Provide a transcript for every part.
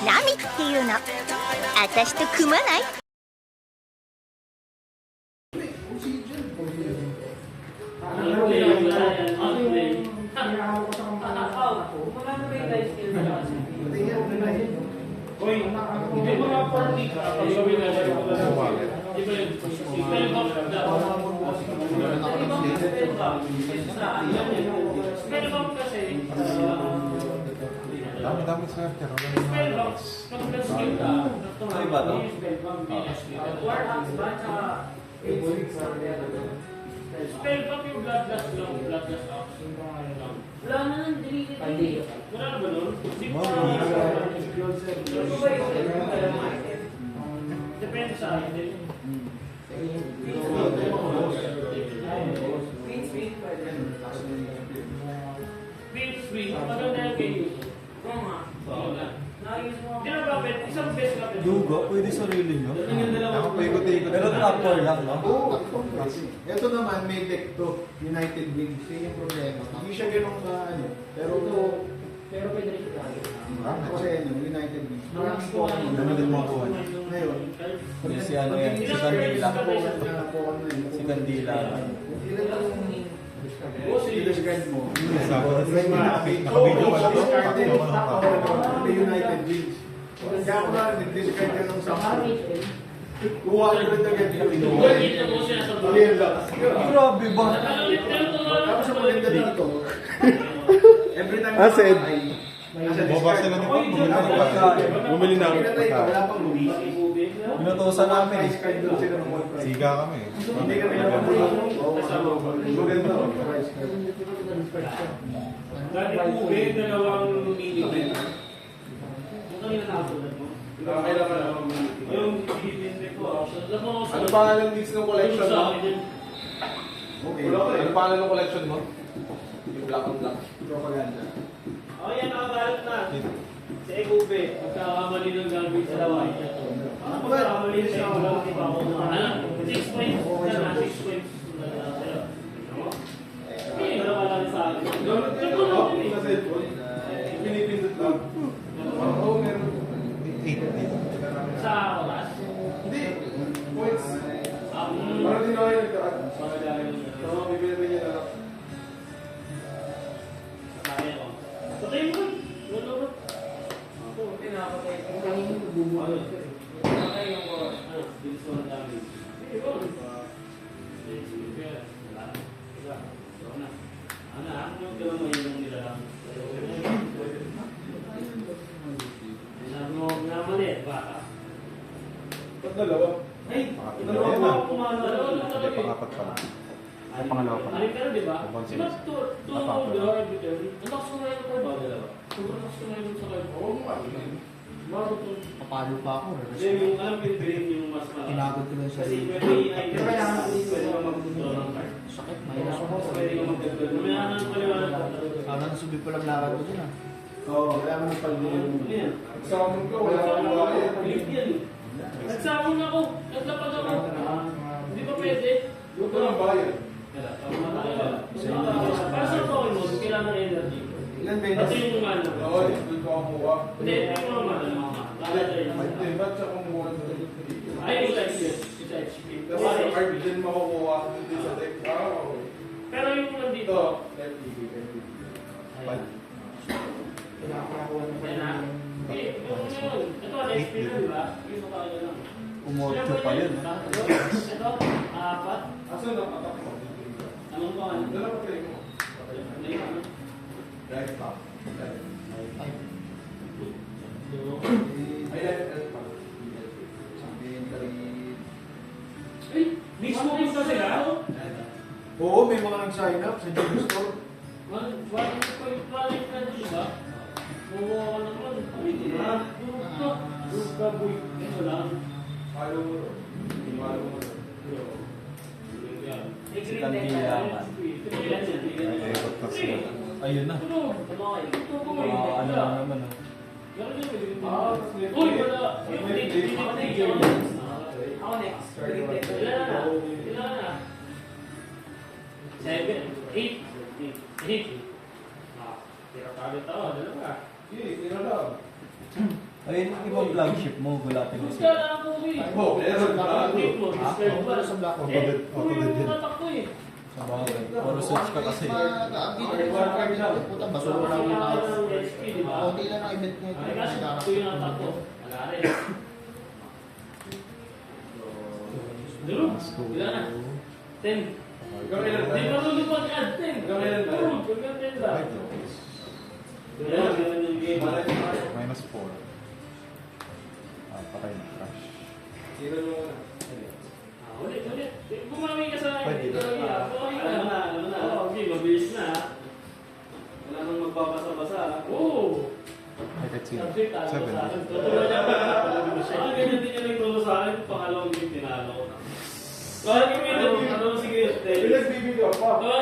何っていうの私と組まない？ Dami-dami sir, pero Ano ba ito? Spell back yung blood gas lang, blood gas up. Wala na nang deleted. Wala na ba nun? Depende sa akin. Queen, maganda yung kayo. Oo nga. Di na ba, isang best ka. Dugo? Pwede sarili nyo? Nakapikot-ikot. Pero tractor lang, no? Oo, ito naman may deck to, United Wings. Yun yung problema. Hindi siya ganun ka ano. Pero pwede rin tayo. Kasi ano, United Wings. Maraming po ano. Ano din mga kuha? Ngayon, Si ano yan? Si Candila. Si Candila. ilan lang i-describe mo. Nakabidyo pala to. May United Wings. Kaya ako na, nag-describe ka ng sama. Kuha ka rin agad yung Aliyan lang. Grabe ba? Tapos ang maganda dito, every time Acid. nasa Bumaba sila ni Pop, bumili na ako. wala pang lumis. Pinutusan namin eh. Describe doon sila ng mga price. Siga kami. Hindi kami maganda. Dati po, dalawang minute. Kung kanina nakatulad mo. Kailangan ako. Yung binibinde ko, Ano pangalan ng disc ng collection mo? Okay. Ano pangalan ng collection mo? Yung black on black. Propaganda. Oh, yan, nakabalot na. Sa Egube, magkakamali ng gagawin sa laway. Magkakamali siya, wala ko pa ako. 6 points. 6 points. Wala ka lang sa akin. Sa cellphone. Pinipindot lang. Oo, meron. 8. Sa oras. Hindi. Points. Parang din ako yung nagkaan. Oo, bibili niya na lang. Patay mo. Wala ba? Ako, pinapatay. Kung kanina bumuha. Patay yung bilis mo ng dami. Wala. Ano yung gawin mo yung nila lang? Namalit, baka. Ba't dalawa? Ay, dalawa pa ako kumano. Dalawa lang talaga. Pangapat pa lang. Ay, pangalawa pa lang. Alin ka na, di ba? Abang Di ba, sila. two every turn? Ang lakas ko ngayon ko ba? Sobrang lakas ko ngayon sa kayo. Oo, Papalo pa ako. Kasi yung alam ko yung mas malaki. Tinagod ko lang sa Kasi pwede ka mag-control ng card. sakit. Mahirap ako. Pwede ka mag-control. Mayaman ang paliwanag. Parang nasubi pa lang lakad ko dun ah. Oo, wala mo pag Yan. Example ko, wala akong bayan. Nagsabon ako. Naglapag ako. Hindi pa pwede. Doon ko lang bayan. Para sa Pokemon, kailangan ng energy. Ilan Ito beses? yung ano. Oo, doon ko ako kuha. Hindi, ito yung mga Hindi, ba't siya kumuha sa ay, ito HP. Tapos sa card din makukuha hindi sa deck. Okay. Pero yung nandito, Ito, FPV. yan na. Ito, HP na, di ba? Yung mukha nyo lang. Umotso pa yun. Ito, apat. Asan ang atak mo? Anong pangalan? Dalawa kayo mo. Drive back. Ayan, Ay, mismo pa sila? oo, may mga nag-sign up sa Gym Store. One point project na doon, di ba? Mumuha ka naman. Ay, di ba? Group ka, boy. Ito lang. Follow mo ro. Follow mo ro. Si Candila. Ayun na. Ano lang naman oh. Uy, wala. Ako next. Ilan na? Ilan na? 7, 8. 8. Tira tayo tayo. Dalawa. Sige, tira lang. Ayun, ibang flagship mo, gulatin mo Gusto siya. lang ako eh. Oh, meron ba? Para sa black hole. Sa bagay. Puro search ka kasi. Basura na ako na. Kunti lang ang event ngayon. Ay, kasi ito yung natakbo. Wala rin. Durog. Ilan na? 10. Di ba mo lupag ad 10? Durog. Hanggang 10 lang. Yan, ganun yung game. Minus 4. Patay na. Crash. Ulit. Bumawi ka sa Pwede. bumawi ka. Ano na. Okay, mabilis na. Wala nang magbabasa-basa. Oo. I can see. Subject, ano 7. sa akin. Tutulad niya pa. Ganyan din yung nagturo sa akin. Pangalawang game, tinalo ko na. Kaya yung may nagturo, sige. Kaya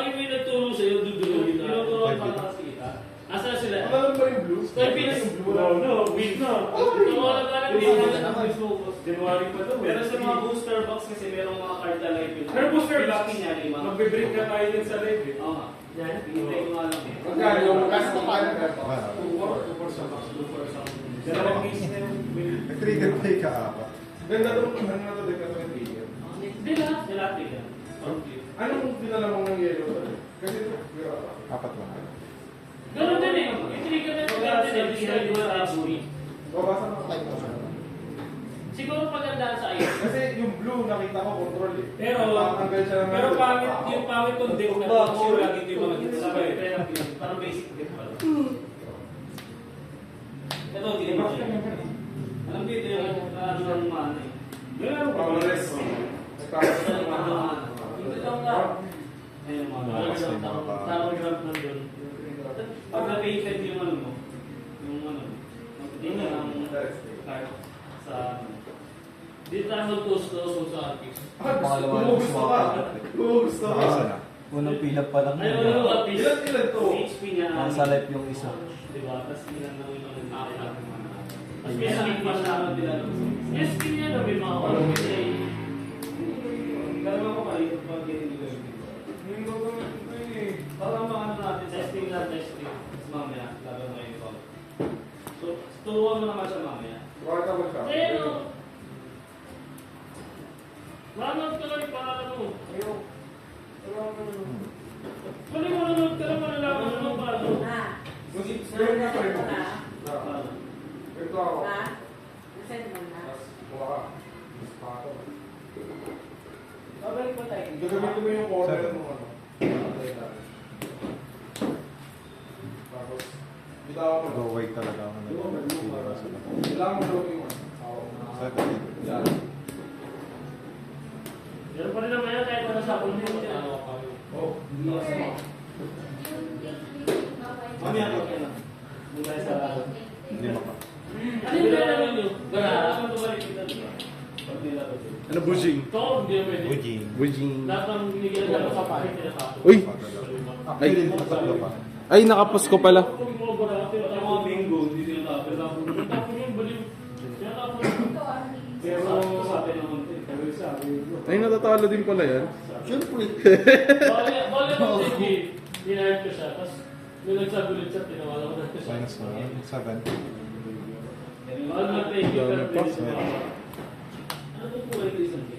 yung may nagturo sa'yo, dudulogin na. Tinuturuan pa na kasi kita. Asa sila? Alam ba yung blue? Kaya pinas... No, wait na. Tumawalan ka lang. January pa daw. Pero sa mga booster box kasi merong mga card na live yun. Pero booster box, Lucky niya, lima. magbe-break ka tayo din sa live eh. Oo nga. Yan, pinintay ko nga lang eh. Magkano? Magkano pa kaya ka? Dalawang case na yung Nag-trigger pa yung kaapat. Ganda to, ganda to, ganda to yung video. Hindi lahat yan. Okay. Anong dinala mo ng yellow? Kasi ito, Apat lang. Ganun din eh. Yung trigger na ito din eh. Destroy mo na HP. babasa mo tayo mo. Siguro magandaan sa iyo. Kasi yung blue nakita ko control eh. Pero, Nakatanggal siya ng- pero pangit, yung pangit kong deck na sure lagi hindi mga kita sabay. Parang basic din pala. Ito, hindi mo siya. Alam mo ito yung ano ng mana eh. Meron pa Power mga rest. rest. Nagkakaroon Ito ng yung mga- mana. Ito lang nga. Ayun mga. Tawag ramp nandun. Pag na-painted yung ano mo, yung ano, magtitingin ka ng card sa ano. Dito tayo mag-toast sa artist. Pangalawa na Gusto ka. Gusto ka. Isa na. Unang pila pa lang. Ayun, ano, artist. Ilan to? HP niya. Nasa live yung isa. Diba? Tapos ilan na yung mga nakakilala mo na. Tapos may speed pa siya naman nila. Yung speed niya na may mga order niya eh. Dalawa ko pa yung pag-getting nila. Yung gagawin ko yun eh. Parang mga ano natin, testing lang, testing. Tapos mamaya, laro na yung call. So, turuan mo naman siya mamaya. Bakit ako siya? Pero, manood ka lang yung pangalan mo. Ayun. Kung hindi mo nanood ka lang, malalaman mo paano. Gawin nga ko rin. Paano? Ito ako. Send mo na. Tapos, buka ka. Tapos, pato. Babalik pa tayo. Gagamitin mo yung order mo ano. Tapos, bitaw mo. Go away talaga ako. Kailangan mo daw yung ano. 7. Yan. Meron pa rin naman yan kahit wala sa akin mo. Oh. Mamaya ko kaya lang. Mula sa laro. Hindi maka. Ano yung meron nyo? Gara, ano bumalik kita? Pag nilaro siya. Ano bujing? Ito, hindi na pwede. Bujing. Lahat ng binigyan ng sa pahay, tinatapos. Uy! Ay, tatlo pa. Ay, nakapost ko pala. Kung mga barate, wala yung mga bingo, hindi tinatapos. Tinatapos yung baliw. Tinatapos. Pero sabi naman, Ay, natatalo din pala yan. Siyempre. Bale mo sige, dinahit ko siya. Tapos, nung nagsagulit siya, tinawala ko na siya. Minus 1. 7. Mahal na thank you, pero Dami pa. pwede sa mga. Ano po po kayo isang game?